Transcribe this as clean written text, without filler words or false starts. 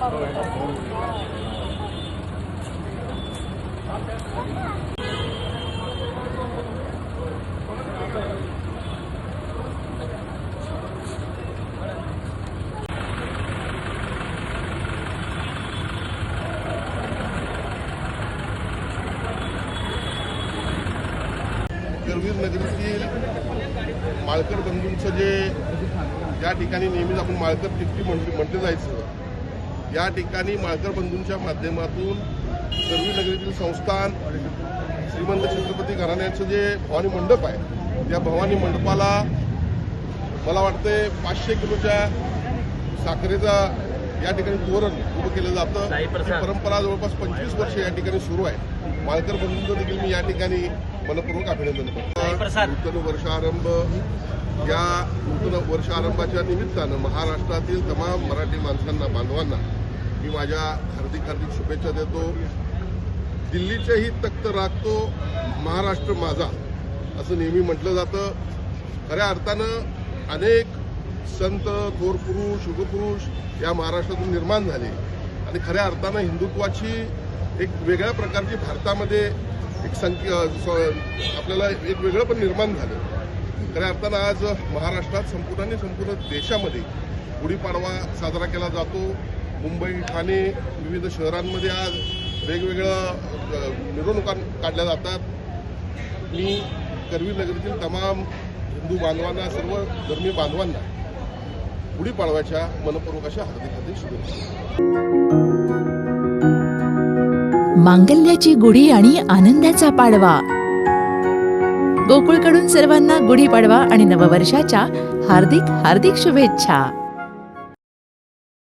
करवीर नगरीतील माळकर बंधूंचं जे या ठिकाणी नेहमीच आपण माळकर तिकटी म्हटलं जायचं, या ठिकाणी माळकर बंधूंच्या माध्यमातून करवीर नगरीतील संस्थान श्रीमंत छत्रपती घराण्याचं जे भवानी मंडप आहे, त्या भवानी मंडपाला मला वाटते 500 किलोच्या साखरेचा या ठिकाणी तोरण उभं केलं जातं. ही परंपरा जवळपास 25 वर्ष या ठिकाणी सुरू आहे. माळकर बंधूंचं देखील मी या ठिकाणी मनपूर्वक अभिनंदन करतो. नूतन वर्षारंभ, या नूतन वर्षारंभाच्या निमित्तानं महाराष्ट्रातील तमाम मराठी माणसांना, बांधवांना मी माझ्या हार्दिक शुभेच्छा देतो. दिल्लीच्याही तख्त राखतो महाराष्ट्र माझा, असं नेहमी म्हटलं जातं. खऱ्या अर्थानं अनेक संत, थोर पुरुष, युगपुरुष या महाराष्ट्रातून निर्माण झाले आणि खऱ्या अर्थानं हिंदुत्वाची एक वेगळ्या प्रकारची भारतामध्ये एक आपल्याला एक वेगळं पण निर्माण झालं. खऱ्या अर्थानं आज महाराष्ट्रात संपूर्ण देशामध्ये गुढीपाडवा साजरा केला जातो. मुंबई, ठाणे, विविध शहरांमध्ये आज वेगवेगळ्या मिरवणुका काढल्या जातात. मी करवीर नगरीतील तमाम हिंदू बांधवांना, सर्व धर्मीय बांधवांना गुढीपाडव्याच्या मनपूर्वक अशा हार्दिक शुभेच्छा. मांगल्याची गुढी आणि आनंदाचा पाडवा. गोकुळकडून सर्वांना गुढीपाडवा आणि नववर्षाच्या हार्दिक शुभेच्छा.